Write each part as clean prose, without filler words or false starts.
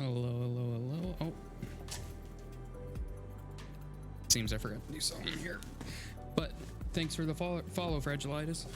Hello, hello, hello. Oh. Seems I forgot to do something here. But thanks for the follow, Fragilitis.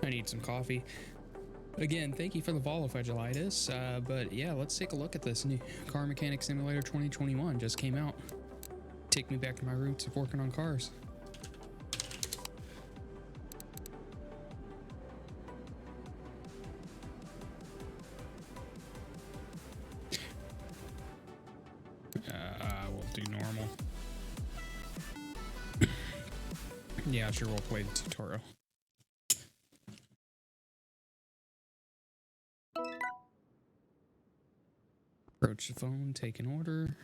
I need some coffee. Again, thank you for the follow, Fragilitis. But yeah, let's take a look at this new Car Mechanic Simulator 2021. Just came out. Take me back to my roots of working on cars. We'll do normal. Yeah, sure, we'll play the tutorial. Approach the phone, take an order.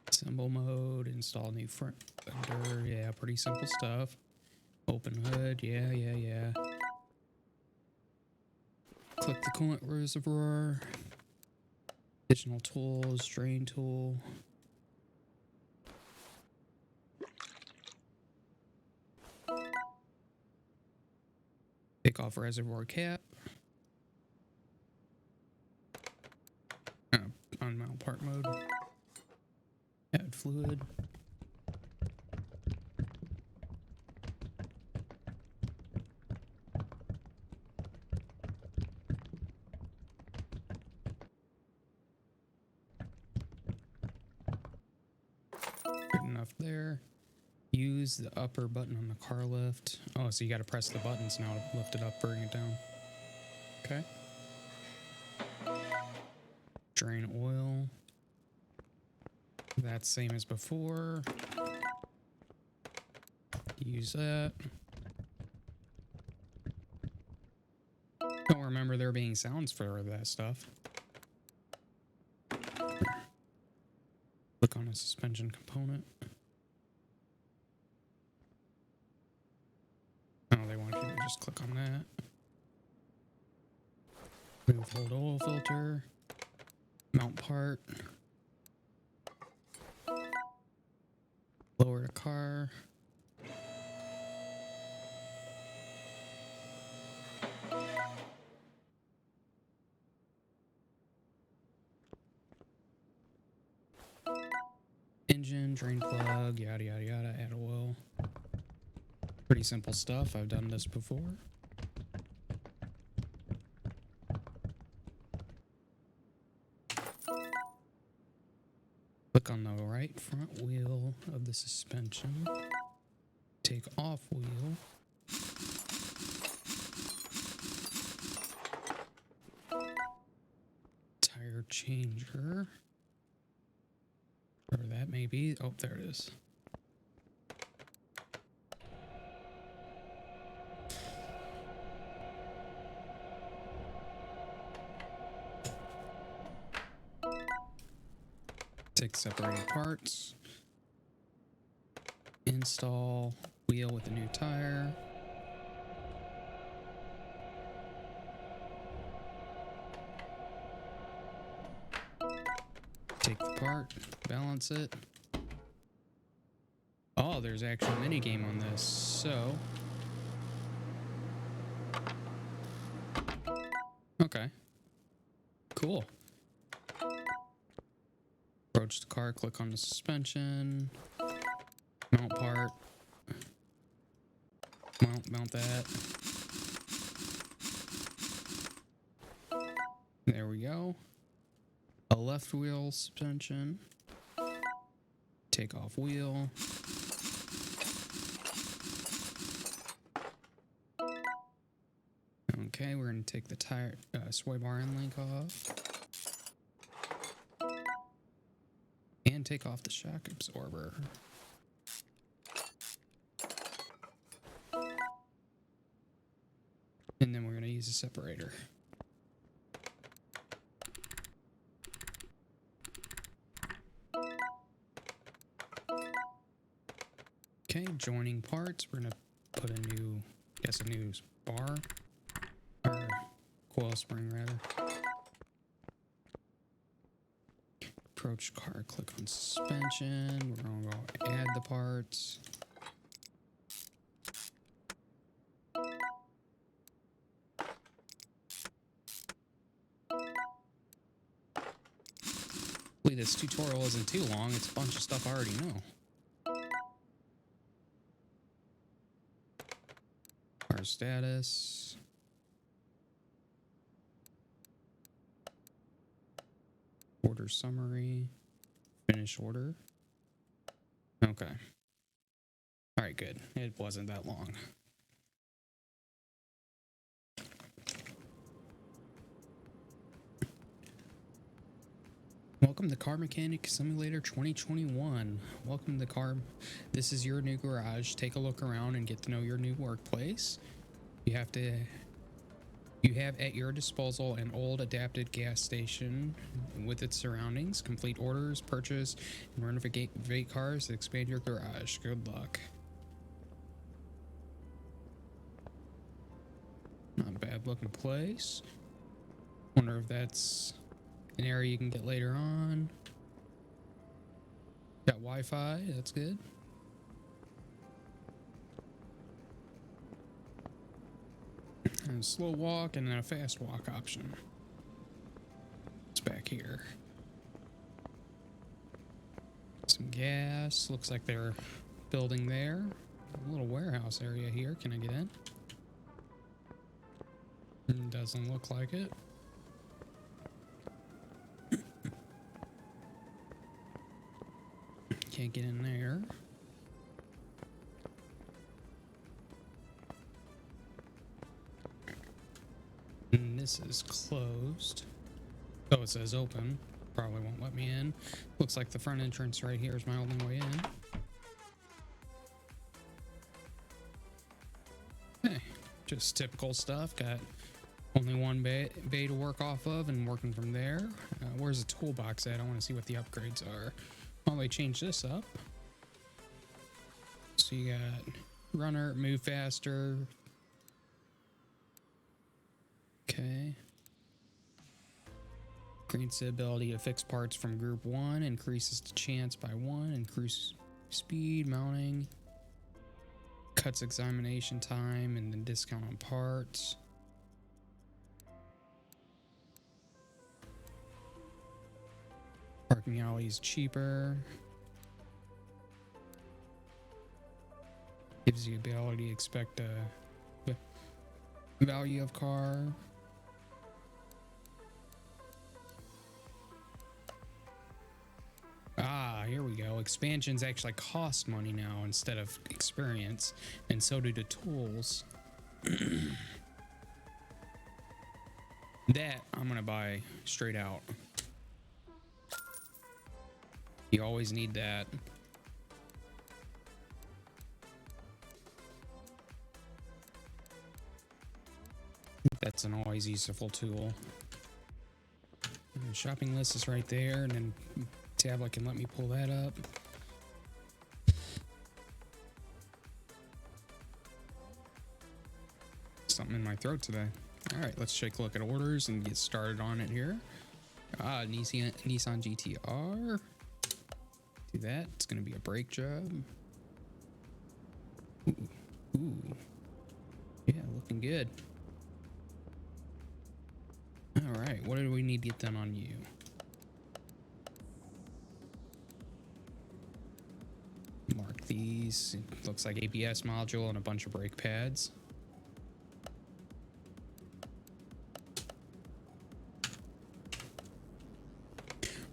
Assemble mode, install new front fender. Yeah, pretty simple stuff. Open hood. Yeah. Click the coolant reservoir. Additional tools, drain tool. Take off reservoir cap. Unmount part mode. Add fluid. Good enough there. Use the upper button on the car lift. Oh, so you got to press the buttons now to lift it up, bring it down. Okay. Drain oil. That's same as before. Use that. Don't remember there being sounds for that stuff. Click on a suspension component. Oh, they want you to just click on that. Move hold oil filter. Mount part. Lower the car. Engine, drain plug, yada yada yada, add oil. Pretty simple stuff. I've done this before. Click on the right front wheel of the suspension. Take off wheel. Tire changer. Or that may be. Oh, there it is. Take separated parts. Install wheel with a new tire. Take the part, balance it. Oh, there's actually a mini game on this. So, okay. Cool. Approach the car, click on the suspension. Mount part. Mount that. There we go. A left wheel suspension. Take off wheel. Okay, we're going to take the tire sway bar end link off. And take off the shock absorber. And then we're going to use a separator. Okay, joining parts. We're going to put a new bar. Or coil spring, rather. Approach car, click on suspension. We're going to go add the parts. Hopefully this tutorial isn't too long. It's a bunch of stuff I already know. Car status. Order summary. Finish order. Okay. All right, good. It wasn't that long. Welcome to Car Mechanic Simulator 2021. Welcome to This is your new garage. Take a look around and get to know your new workplace. You have at your disposal an old adapted gas station with its surroundings. Complete orders, purchase, and renovate cars to expand your garage. Good luck. Not a bad looking place. Wonder if that's an area you can get later on. Got Wi-Fi, that's good. And a slow walk and then a fast walk option. It's back here. Some gas. Looks like they're building there. A little warehouse area here. Can I get in? Doesn't look like it. Can't get in there. And this is closed. Oh, it says open. Probably won't let me in. Looks like the front entrance right here is my only way in. Hey, just typical stuff. Got only one bay to work off of and working from there. Where's the toolbox at? I want to see what the upgrades are. Well, they changed this up. So you got runner, move faster. Okay. Grants the ability to fix parts from group 1, increases the chance by 1, increase speed, mounting, cuts examination time, and then discount on parts. Parking alley is cheaper. Gives you the ability to expect a value of car. Ah, here we go. Expansions actually cost money now instead of experience, and so do the tools. That I'm gonna buy straight out. You always need that. That's an always useful tool. And the shopping list is right there, and then tablet can let me pull that up. Something in my throat today. All right, let's take a look at orders and get started on it here. Nissan Gt-R. Do that. It's going to be a brake job. Ooh. Yeah, looking good. All right, what do we need to get done on you? Mark these. It looks like ABS module and a bunch of brake pads.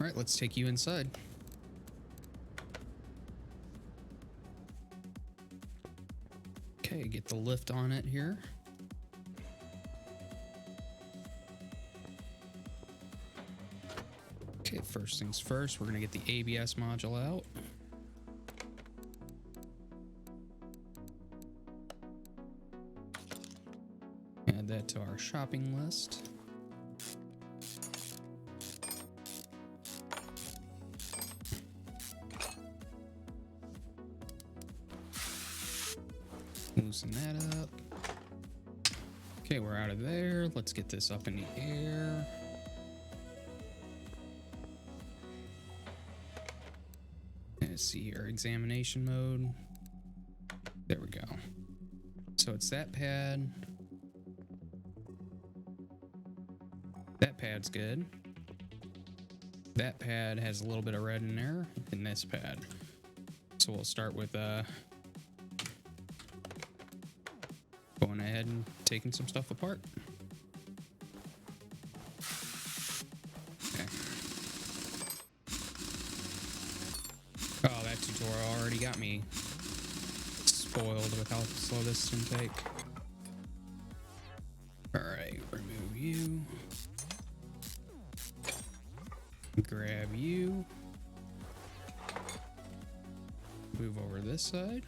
All right, let's take you inside. Okay, get the lift on it here. Okay, first things first, we're gonna get the ABS module out. Add that to our shopping list. Loosen that up. Okay, we're out of there. Let's get this up in the air. Let's see here, examination mode. There we go. So it's that pad. That pad's good. That pad has a little bit of red in there, and this pad. So we'll start with going ahead and taking some stuff apart. Okay. Oh, that tutorial already got me spoiled with how slow this can take. All right, remove you. Grab you. Move over this side.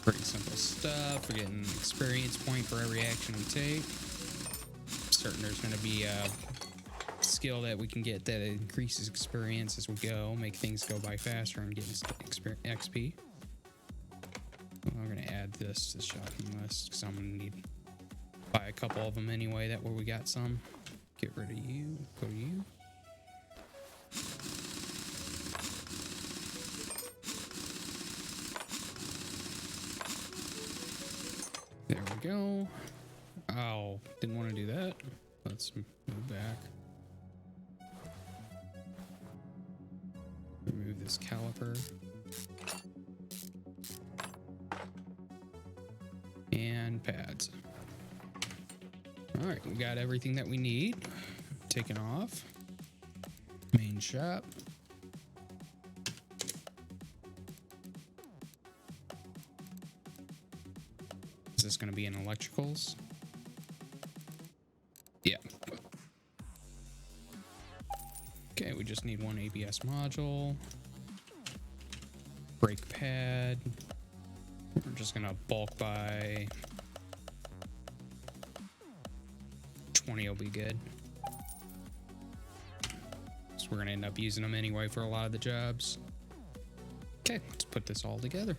Pretty simple stuff. We're getting an experience point for every action we take. Certain there's going to be a skill that we can get that increases experience as we go, make things go by faster and get XP. Well, I'm going to add this to the shopping list because I'm going to need buy a couple of them anyway. That way we got some. Get rid of you. Go to you. There we go. Oh, didn't want to do that. Let's move back. Remove this caliper. And pads. All right, we got everything that we need. Taken off. Main shop. Is this going to be in electricals? Yeah. Okay, we just need one ABS module. Brake pad. We're just going to bulk buy 20 will be good. So we're going to end up using them anyway for a lot of the jobs. Okay, let's put this all together.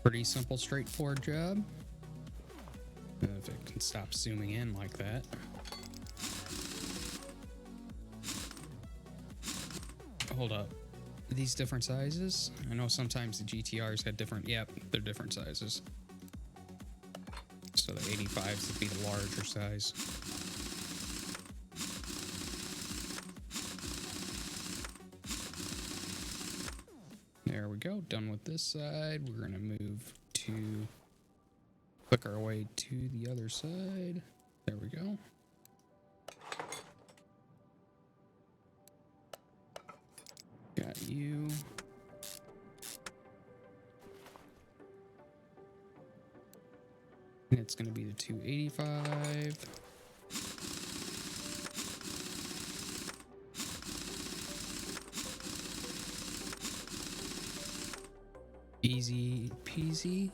Pretty simple, straightforward job. If it can stop zooming in like that. Hold up. Are these different sizes? I know sometimes the Gt-Rs had different, yep, they're different sizes. So the 85s would be the larger size. There we go, done with this side. We're gonna move to, click our way to the other side. There we go. Got you. And it's gonna be the 285. Easy peasy.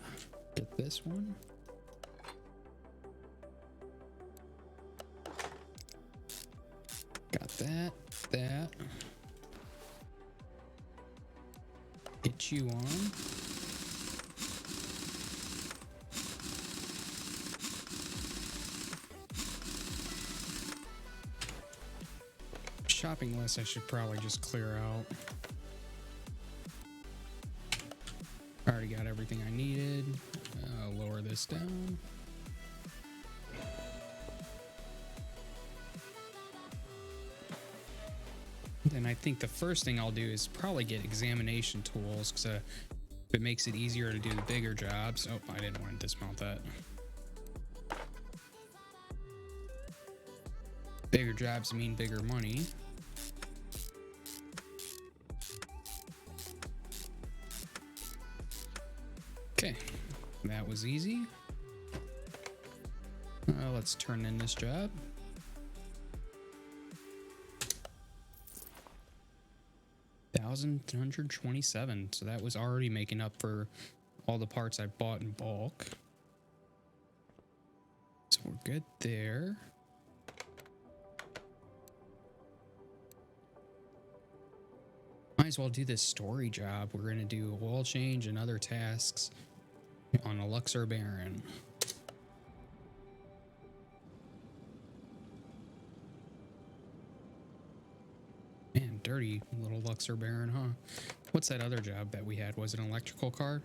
Get this one. Got that. That. Get you on. shopping list I should probably just clear out. I already got everything I needed. Lower this down. Then I think the first thing I'll do is probably get examination tools, because if it makes it easier to do the bigger jobs. Oh, I didn't want to dismount that. Bigger jobs mean bigger money. Okay, that was easy. Let's turn in this job. $1,127. So that was already making up for all the parts I bought in bulk. So we're good there. Might as well do this story job. We're going to do oil change and other tasks on a Luxor Baron. Man, dirty little Luxor Baron, huh? What's that other job that we had? Was it an electrical car?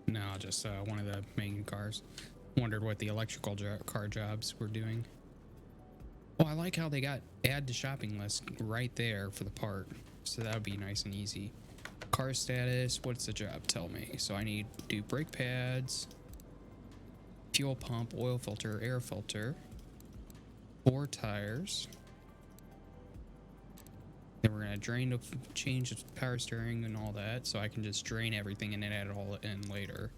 No, just one of the main cars. Wondered what the electrical car jobs were doing. Oh, I like how they got add to shopping list right there for the part. So that would be nice and easy. Car status, what's the job? Tell me. So I need to do brake pads, fuel pump, oil filter, air filter, 4 tires. Then we're gonna drain to change the power steering and all that, so I can just drain everything and then add it all in later.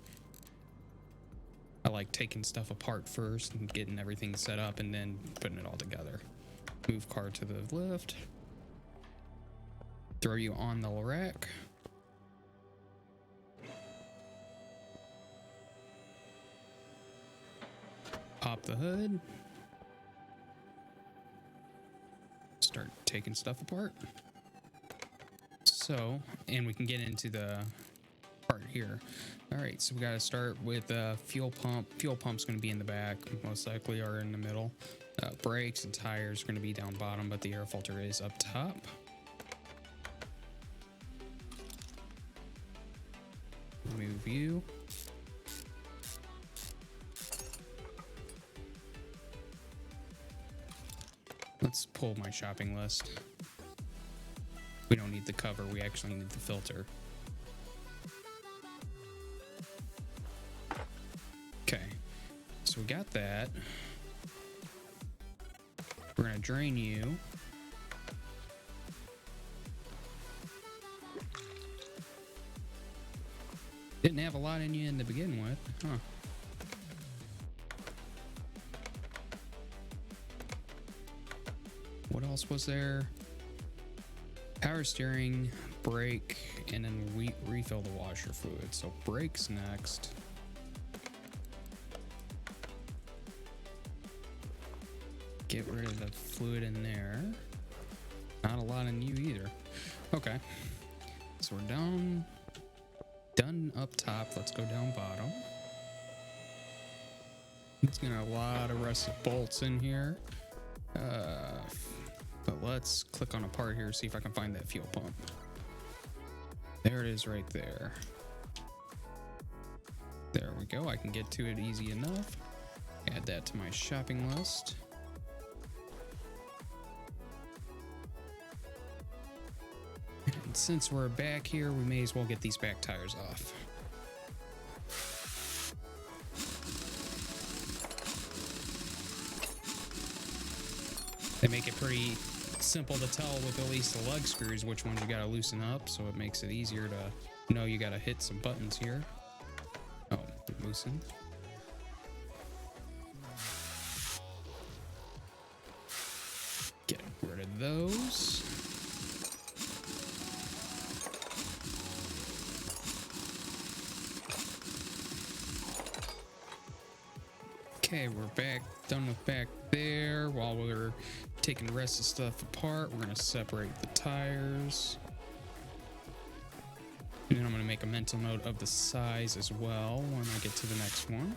I like taking stuff apart first and getting everything set up and then putting it all together. Move car to the left. Throw you on the rack. Pop the hood. Start taking stuff apart. So, and we can get into the part here. All right, so we got to start with fuel pump. Fuel pump's going to be in the back, most likely, or in the middle. Brakes and tires are going to be down bottom, but the air filter is up top. Move you. Let's pull my shopping list. We don't need the cover, we actually need the filter. Okay, so we got that. We're gonna drain you. Didn't have a lot in you in to begin with, huh? What else was there? Power steering, brake, and then we refill the washer fluid. So brakes next. Get rid of the fluid in there. Not a lot in you either. Okay. So we're done up top. Let's go down bottom. It's gonna a lot of rusted bolts in here. But let's click on a part here, see if I can find that fuel pump. There it is right there. There we go. I can get to it easy enough. Add that to my shopping list. And since we're back here, we may as well get these back tires off. They make it pretty simple to tell with at least the lug screws which ones you gotta loosen up, so it makes it easier to know you gotta hit some buttons here. Oh, loosen. Get rid of those. Okay, we're back, done with back there. While we're taking the rest of the stuff apart, we're gonna separate the tires. And then I'm gonna make a mental note of the size as well when I get to the next one.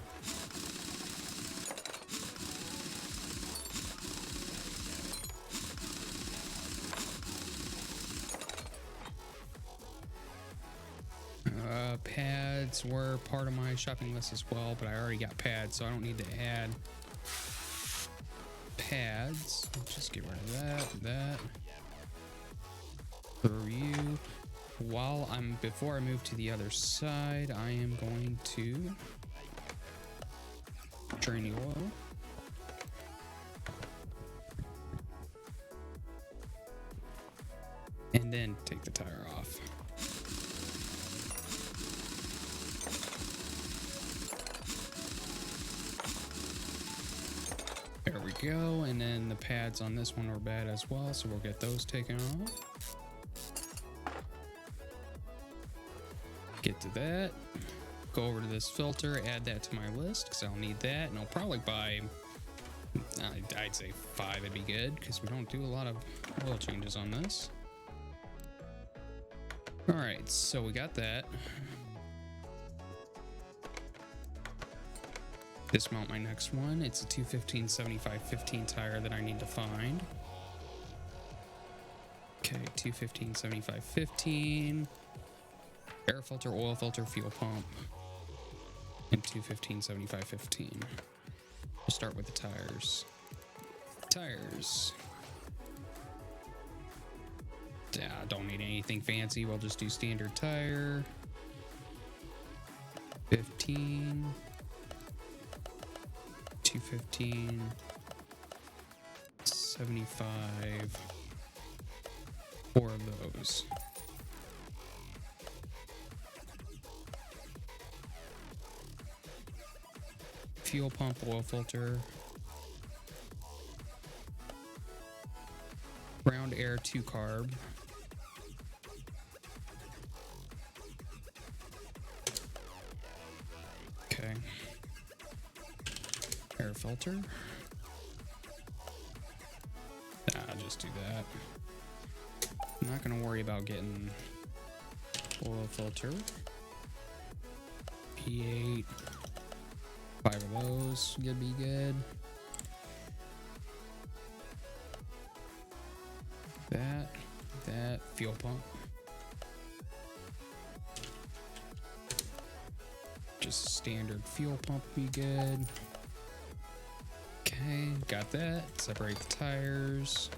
Pads were part of my shopping list as well, but I already got pads, so I don't need to add pads. Just get rid of that. Review. Before I move to the other side, I am going to drain the oil. And then take the tire off. There we go. And then the pads on this one are bad as well, so we'll get those taken off. Get to that. Go over to this filter, add that to my list because I'll need that, and I'll probably buy, I'd say 5 would be good because we don't do a lot of oil changes on this. All right, so we got that. Dismount my next one. It's a 215/75/15 tire that I need to find. Okay, 215/75/15. Air filter, oil filter, fuel pump, and 215/75/15. We'll start with the tires. Yeah, don't need anything fancy. We'll just do standard tire. 15. 215/75. 4 of those. Fuel pump, oil filter, round air 2 carb, okay, air filter, I'll just do that. I'm not gonna worry about getting oil filter. P8. 5 of those gonna be good. That fuel pump. Just standard fuel pump be good. Okay, got that. Separate the tires.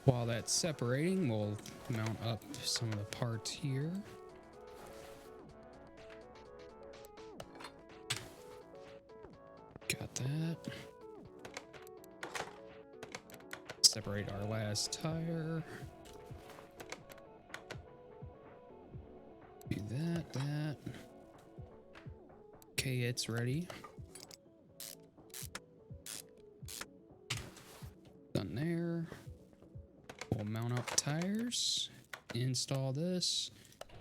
While that's separating, we'll mount up some of the parts here. Got that. Separate our last tire. Do that. Okay, it's ready. Done there. We'll mount up tires. Install this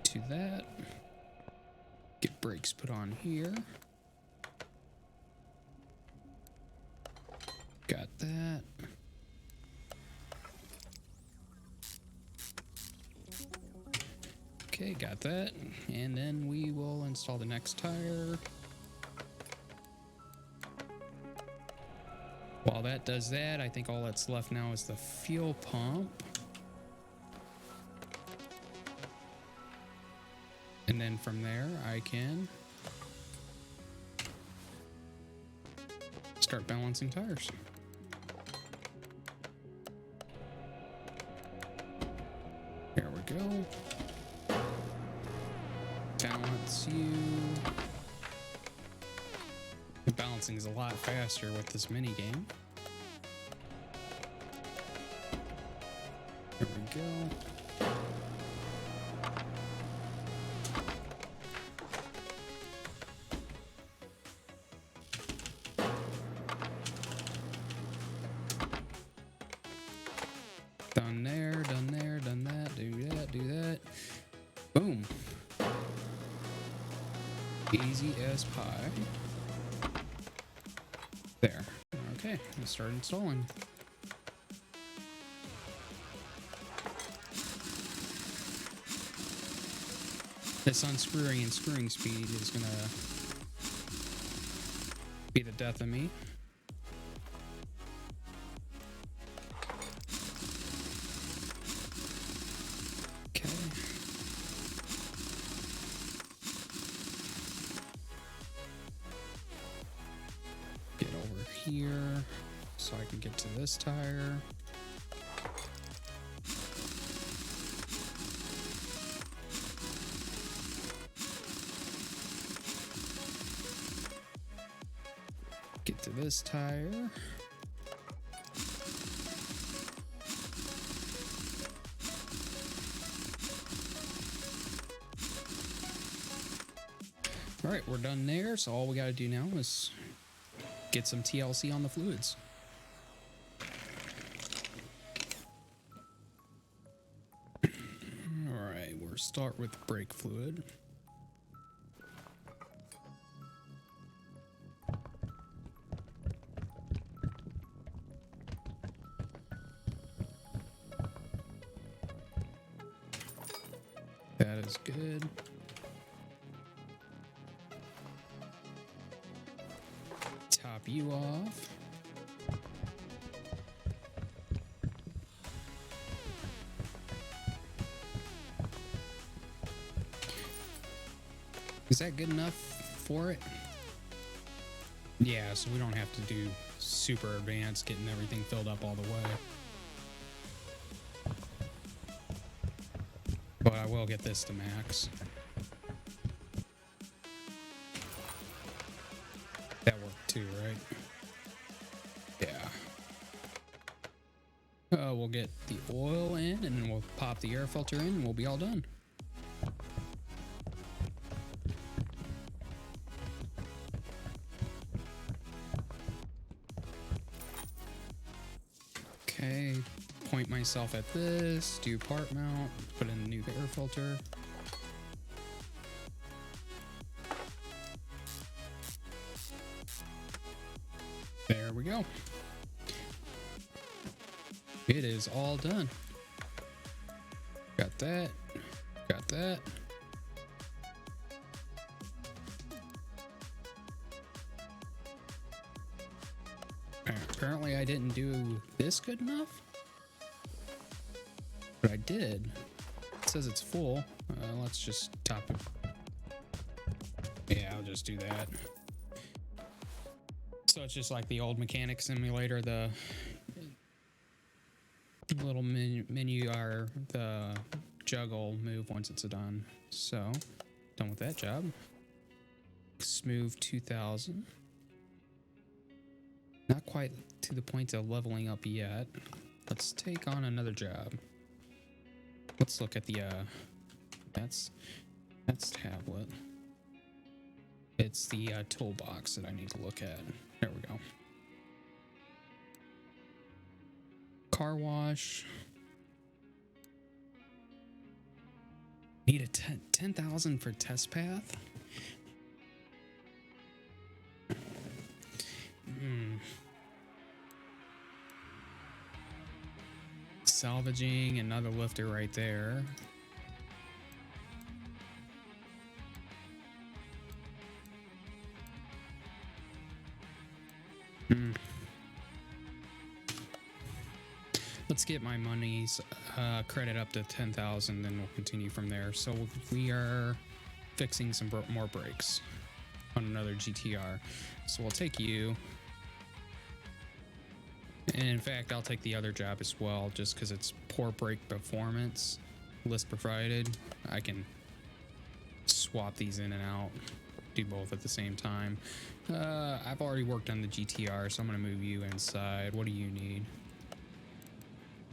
to that. Get brakes put on here. Got that. Okay, got that. And then we will install the next tire. While that does that, I think all that's left now is the fuel pump. And then from there, I can start balancing tires. There we go. Balance you. The balancing is a lot faster with this mini game. There we go. Done there, done there, done that, do that. Boom. Easy as pie. There. Okay, let's start installing. This unscrewing and screwing speed is gonna be the death of me. Okay. here so I can get to this tire. Get to this tire. All right, we're done there. So all we got to do now is get some TLC on the fluids. All right, we'll start with brake fluid. That is good. Top you off. Is that good enough for it? Yeah, so we don't have to do super advanced getting everything filled up all the way. But I will get this to max. That worked too, right? Yeah. We'll get the oil in and then we'll pop the air filter in and we'll be all done. Okay, point myself at this, do part mount, put in the new air filter. There we go. It is all done. Got that. Got that. Apparently I didn't do this good enough. But I did. It says it's full. Let's just top it. Yeah, I'll just do that. So it's just like the old mechanic simulator, the little menu or the juggle move once it's done. So, done with that job. Smooth 2000. Not quite to the point of leveling up yet. Let's take on another job. Let's look at the that's tablet. It's the toolbox that I need to look at. There we go. Car wash. Need a 10,000 for test path. Salvaging another lifter right there. Let's get my money's credit up to 10,000, then we'll continue from there. So we are fixing some more brakes on another Gt-R. So we'll take you. And in fact, I'll take the other job as well, just because it's poor brake performance. List provided. I can swap these in and out, do both at the same time. I've already worked on the Gt-R, so I'm going to move you inside. What do you need?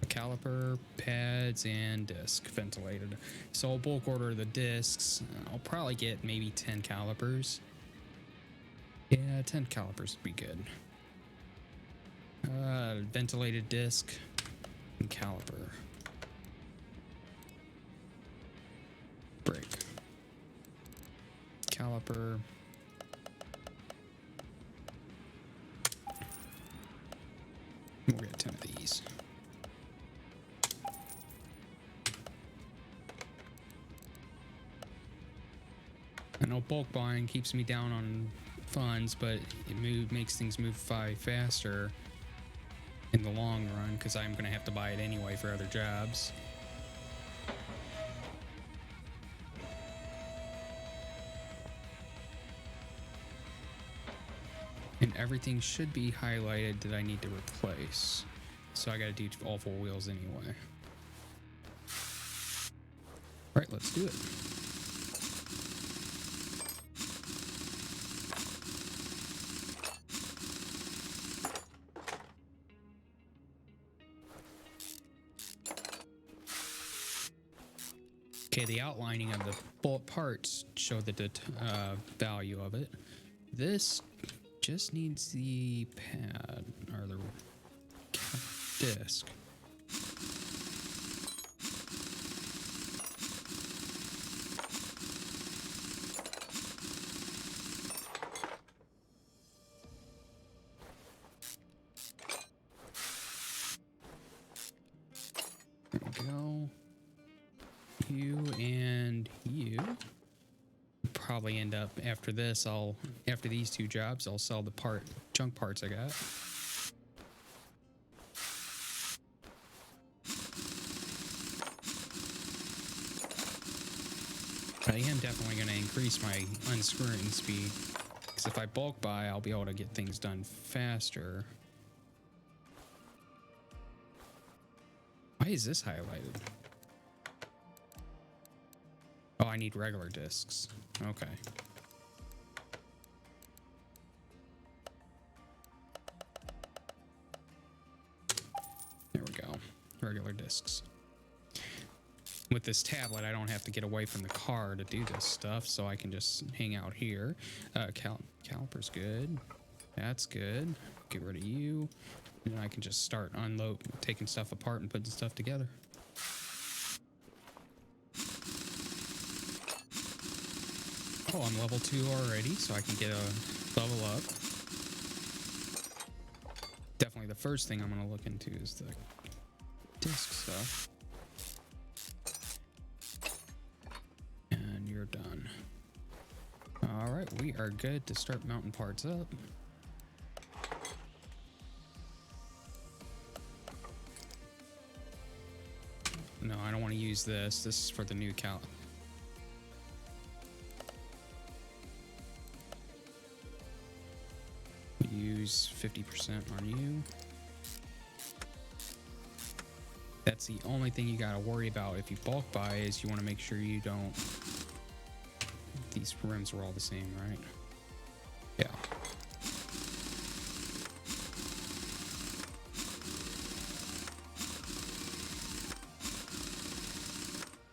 A caliper, pads, and disc ventilated. So I'll bulk order the discs. I'll probably get maybe 10 calipers. Yeah, 10 calipers would be good. Ventilated disc and caliper. Brake. Caliper. We'll get 10 of these. I know bulk buying keeps me down on funds, but it makes things move faster in the long run, because I'm going to have to buy it anyway for other jobs. And everything should be highlighted that I need to replace. So I gotta do all 4 wheels anyway. All right, let's do it. Okay, the outlining of the bullet parts show the value of it. This just needs the pad or the disc. There we go. You and you. Probably end up after this. After these 2 jobs, I'll sell the junk parts I got. I am definitely going to increase my unscrewing speed, because if I bulk buy, I'll be able to get things done faster. Why is this highlighted? Oh, I need regular discs. Okay. There we go. Regular discs. With this tablet, I don't have to get away from the car to do this stuff, so I can just hang out here. Caliper's good. That's good. Get rid of you. And then I can just start taking stuff apart and putting stuff together. Oh, I'm level 2 already, so I can get a level up. Definitely the first thing I'm going to look into is the disc stuff. And you're done. All right, we are good to start mounting parts up. No, I don't want to use this. This is for the new cal. Use 50% on you. That's the only thing you gotta worry about if you bulk buy, is you want to make sure you don't. These rims are all the same, right? Yeah.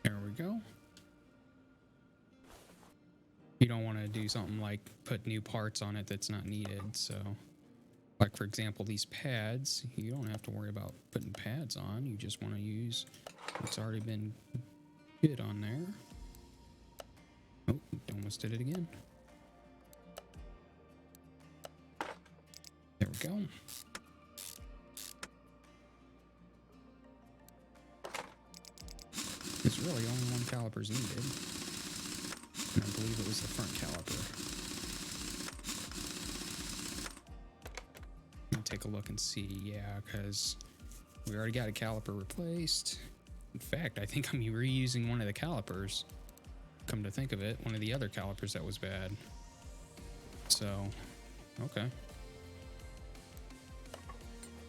There we go. You don't want to do something like put new parts on it that's not needed. So, like for example, these pads, you don't have to worry about putting pads on. You just want to use what's already been good on there. Oh, almost did it again. There we go. There's really only 1 caliper's needed. And I believe it was the front caliper. I'm gonna take a look and see. Yeah, because we already got a caliper replaced. In fact, I think I'm reusing one of the calipers. Come to think of it, one of the other calipers that was bad. So, okay.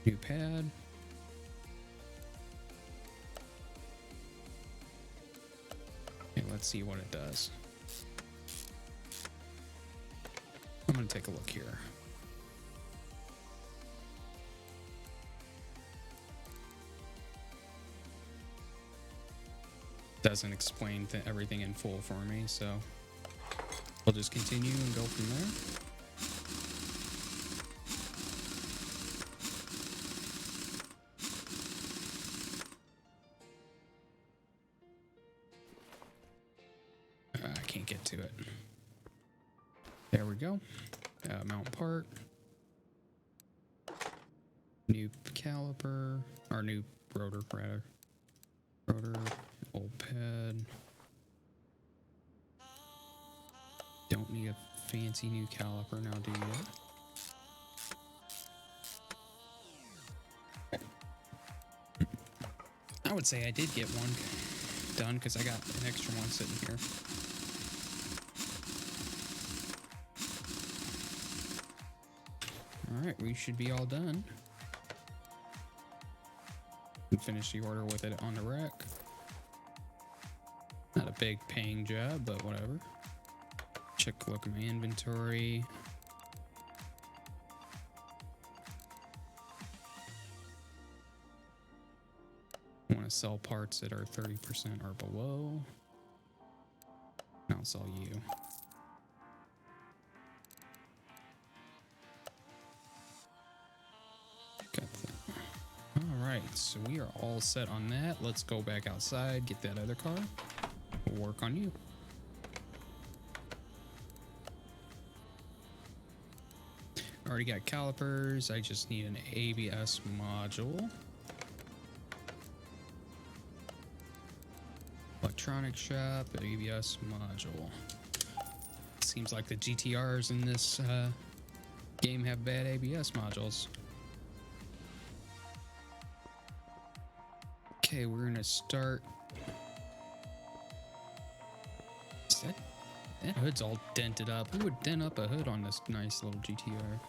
New pad. Okay, let's see what it does. I'm gonna take a look here. Doesn't explain everything in full for me, so we'll just continue and go from there. I can't get to it. There we go. Mount part. New caliper, or new rotor, rather. Rotor, old pad. Don't need a fancy new caliper now, do you? I would say I did get one done because I got an extra one sitting here. Alright, we should be all done. And finish the order with it on the rack. Not a big paying job, but whatever. Check a look at my inventory. I want to sell parts that are 30% or below. I'll sell you. Got that. Alright, so we are all set on that. Let's go back outside, get that other car. We'll work on you. Already got calipers. I just need an ABS module. Electronic shop, ABS module. Seems like the Gt-Rs in this game have bad ABS modules. Okay, we're gonna start. That hood's all dented up. Who would dent up a hood on this nice little Gt-R?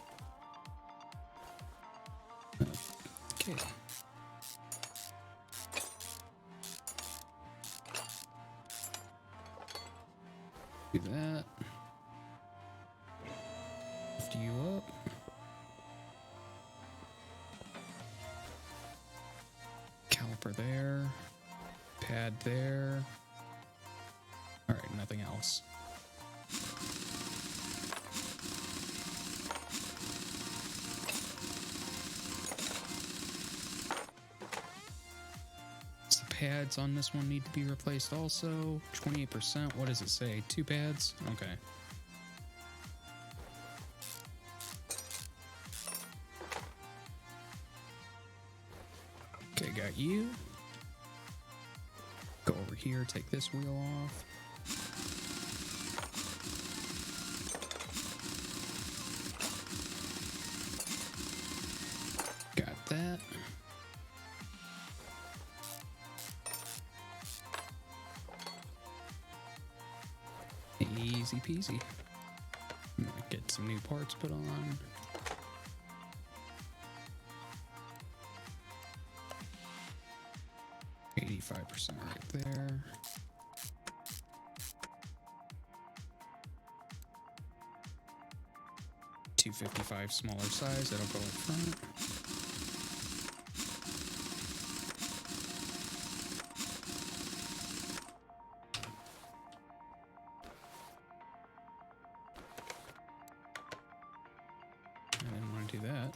Okay. Do that. Lift you up. Caliper there. Pad there. Alright, nothing else. Pads on this one need to be replaced also. 28%. What does it say? 2 pads? Okay. Okay, got you. Go over here, take this wheel off. Got that. Easy peasy. I'm gonna get some new parts put on. %, right there. $255 smaller size, that'll go up front. That.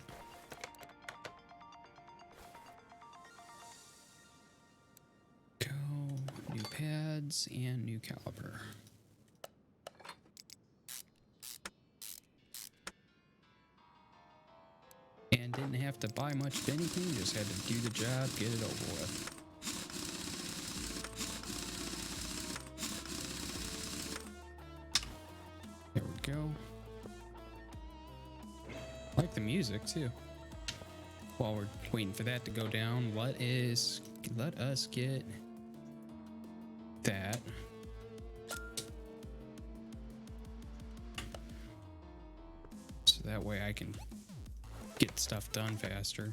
Go, new pads and new caliper. And didn't have to buy much of anything, just had to do the job, get it over with. There we go. Like the music too. While we're waiting for that to go down, let us get that. So that way I can get stuff done faster.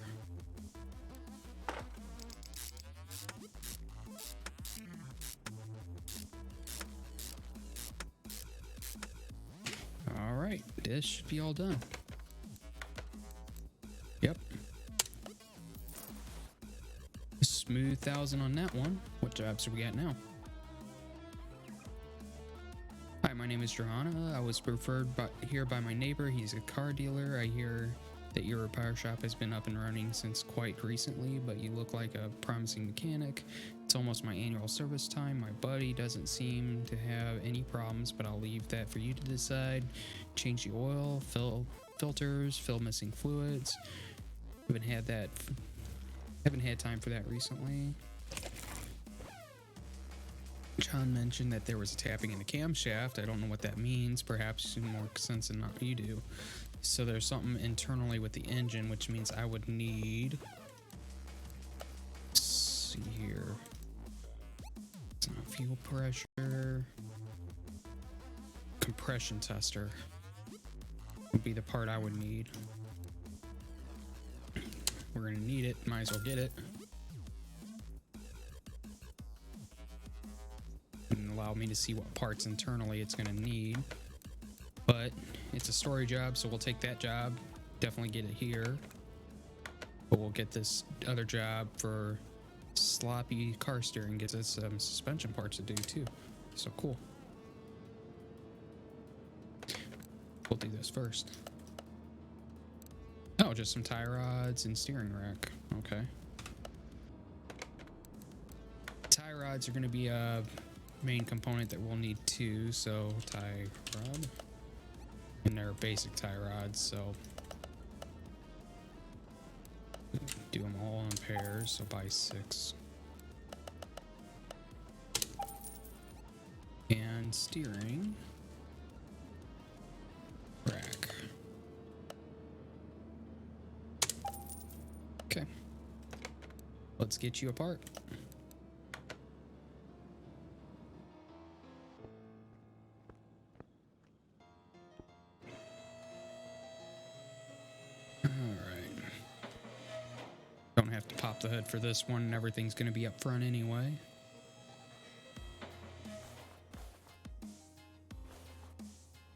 All right, this should be all done. Yep. Smooth 1,000 on that one. What jobs do we got now? Hi, my name is Johanna. I was referred here by my neighbor. He's a car dealer. I hear that your repair shop has been up and running since quite recently, but you look like a promising mechanic. It's almost my annual service time. My buddy doesn't seem to have any problems, but I'll leave that for you to decide. Change the oil, fill filters, fill missing fluids. Haven't had time for that recently. John mentioned that there was a tapping in the camshaft. I don't know what that means. Perhaps more sense than not you do. So there's something internally with the engine, which means I would need. Let's see here. It's not fuel pressure. Compression tester would be the part I would need. We're gonna need it. Might as well get it. And allow me to see what parts internally it's gonna need. But it's a story job, so we'll take that job. Definitely get it here. But we'll get this other job for sloppy car steering. Gets us some suspension parts to do too. So cool. We'll do this first. Oh, just some tie rods and steering rack. Okay. Tie rods are going to be a main component that we'll need too. So tie rod. And they're basic tie rods, so do them all in pairs. So buy 6. And steering rack. Okay. Let's get you apart. Don't have to pop the hood for this one. Everything's going to be up front anyway.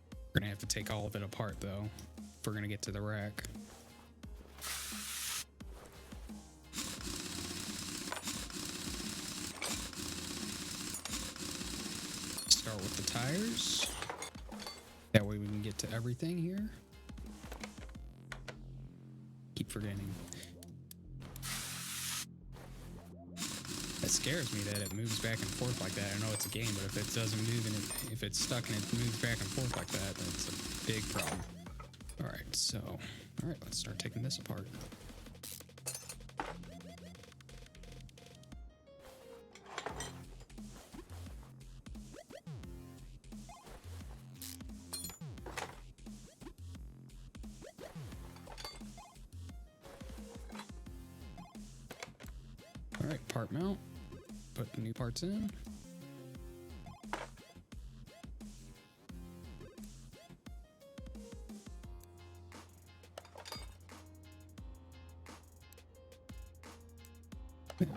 We're going to have to take all of it apart, though, if we're going to get to the rack. Start with the tires. That way we can get to everything here. Keep forgetting. It scares me that it moves back and forth like that. I know it's a game, but if it doesn't move and if it's stuck and it moves back and forth like that, that's a big problem. All right, let's start taking this apart. All right, part mount. Put the new parts in. We're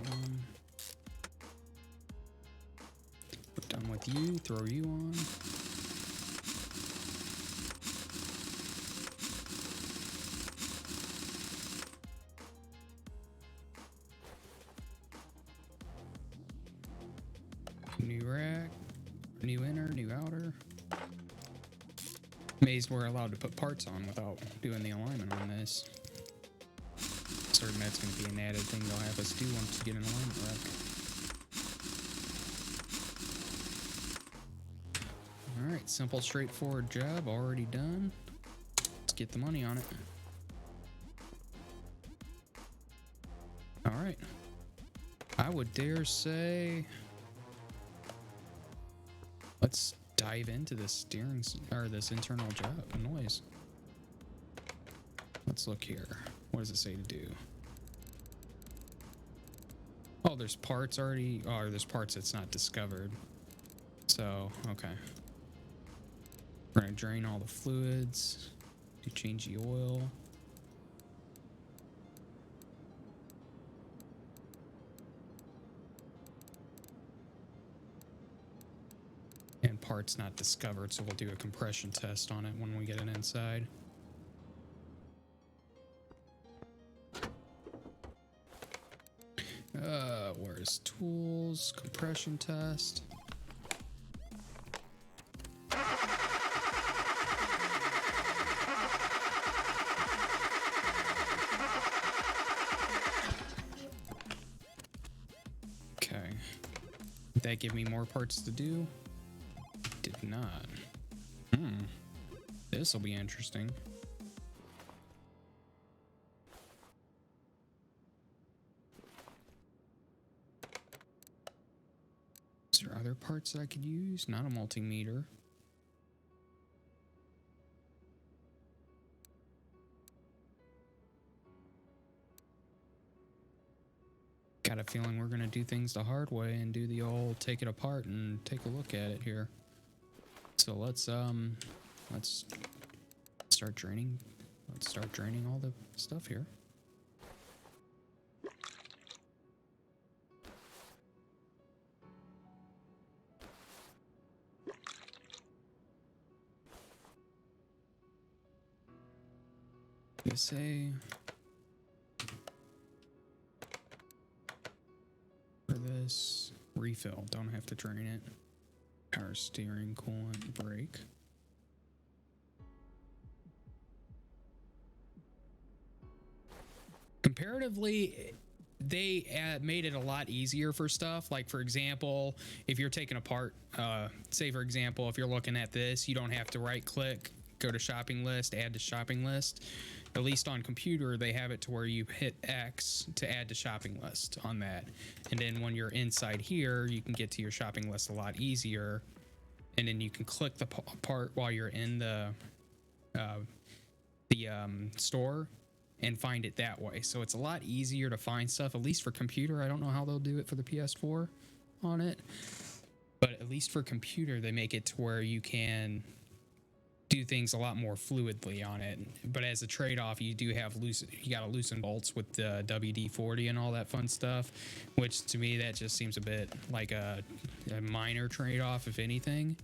done with you. Throw you on. New rack, new inner, new outer. Amazed we're allowed to put parts on without doing the alignment on this. Certain that's going to be an added thing they'll have us do once we get an alignment rack. Alright, simple, straightforward job already done. Let's get the money on it. Alright. I would dare say... let's dive into this steering or this internal job noise. Let's look here. What does it say to do? Oh, there's parts already. Oh, there's parts that's not discovered. So, okay. We're gonna drain all the fluids. Change the oil. And parts not discovered, so we'll do a compression test on it when we get it inside. Where's tools? Compression test. Okay. Did that give me more parts to do? Did not. This will be interesting. Is there other parts that I could use? Not a multimeter. Got a feeling we're gonna do things the hard way and do the old take it apart and take a look at it here. So let's start draining. Let's start draining all the stuff here. say for this refill, don't have to drain it. Power steering, coolant, brake. Comparatively, they made it a lot easier for stuff. Like, for example, if you're taking apart, say, for example, if you're looking at this, you don't have to right click, go to shopping list, add to shopping list. At least on computer, they have it to where you hit X to add to shopping list on that. And then when you're inside here, you can get to your shopping list a lot easier. And then you can click the part while you're in the store and find it that way. So it's a lot easier to find stuff, at least for computer. I don't know how they'll do it for the PS4 on it, but at least for computer, they make it to where you can do things a lot more fluidly on it. But as a trade-off, you do have you got to loosen bolts with the WD-40 and all that fun stuff, which to me, that just seems a bit like a minor trade-off, if anything.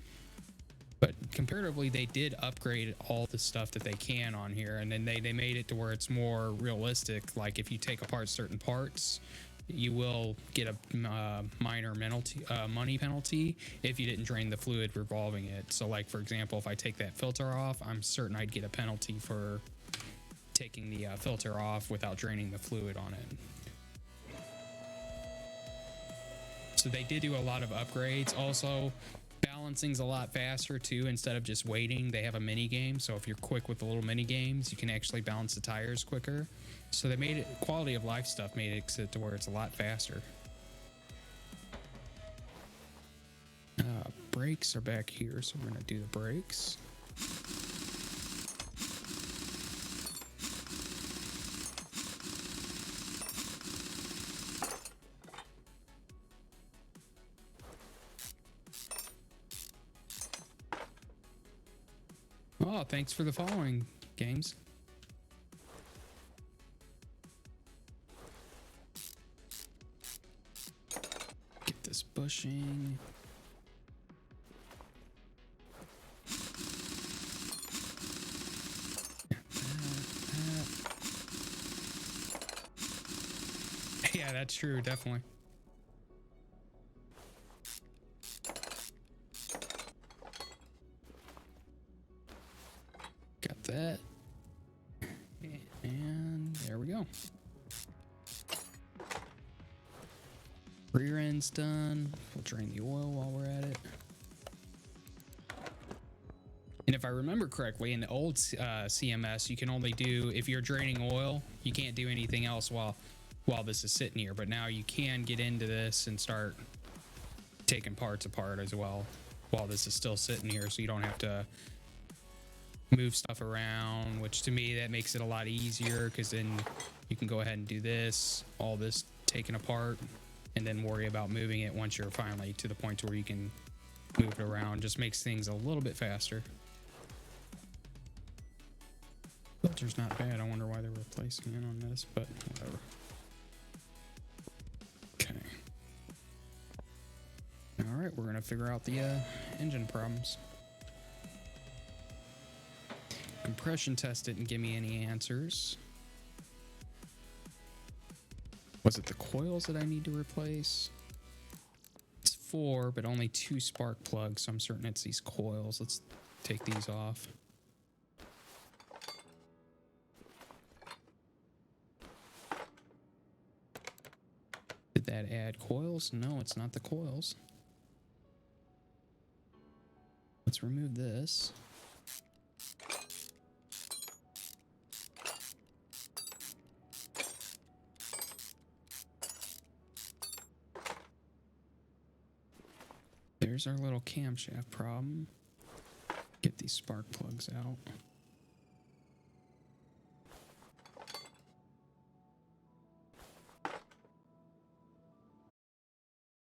But comparatively, they did upgrade all the stuff that they can on here, and then they made it to where it's more realistic. Like if you take apart certain parts, you will get a minor money penalty if you didn't drain the fluid revolving it. So like, for example, if I take that filter off, I'm certain I'd get a penalty for taking the filter off without draining the fluid on it. So they did do a lot of upgrades. Also, balancing's a lot faster too. Instead of just waiting, they have a mini game. So if you're quick with the little mini games, you can actually balance the tires quicker. So they made it, quality of life stuff made it to where it's a lot faster. Brakes are back here, so we're gonna do the brakes. Oh, thanks for the following, games. Get this bushing. Yeah, that's true, definitely. Got that. And there we go. Rear end's done. We'll drain the oil while we're at it. And if I remember correctly, in the old CMS, you can only do, if you're draining oil, you can't do anything else while this is sitting here. But now you can get into this and start taking parts apart as well while this is still sitting here, so you don't have to move stuff around, which to me, that makes it a lot easier, because then you can go ahead and do this, all this taken apart, and then worry about moving it once you're finally to the point to where you can move it around. Just makes things a little bit faster. Filter's not bad. I wonder why they're replacing it on this, but whatever. Okay. All right, we're gonna figure out the engine problems. Compression test didn't give me any answers. Was it the coils that I need to replace? It's 4, but only 2 spark plugs, so I'm certain it's these coils. Let's take these off. Did that add coils? No, it's not the coils. Let's remove this. There's our little camshaft problem. Get these spark plugs out.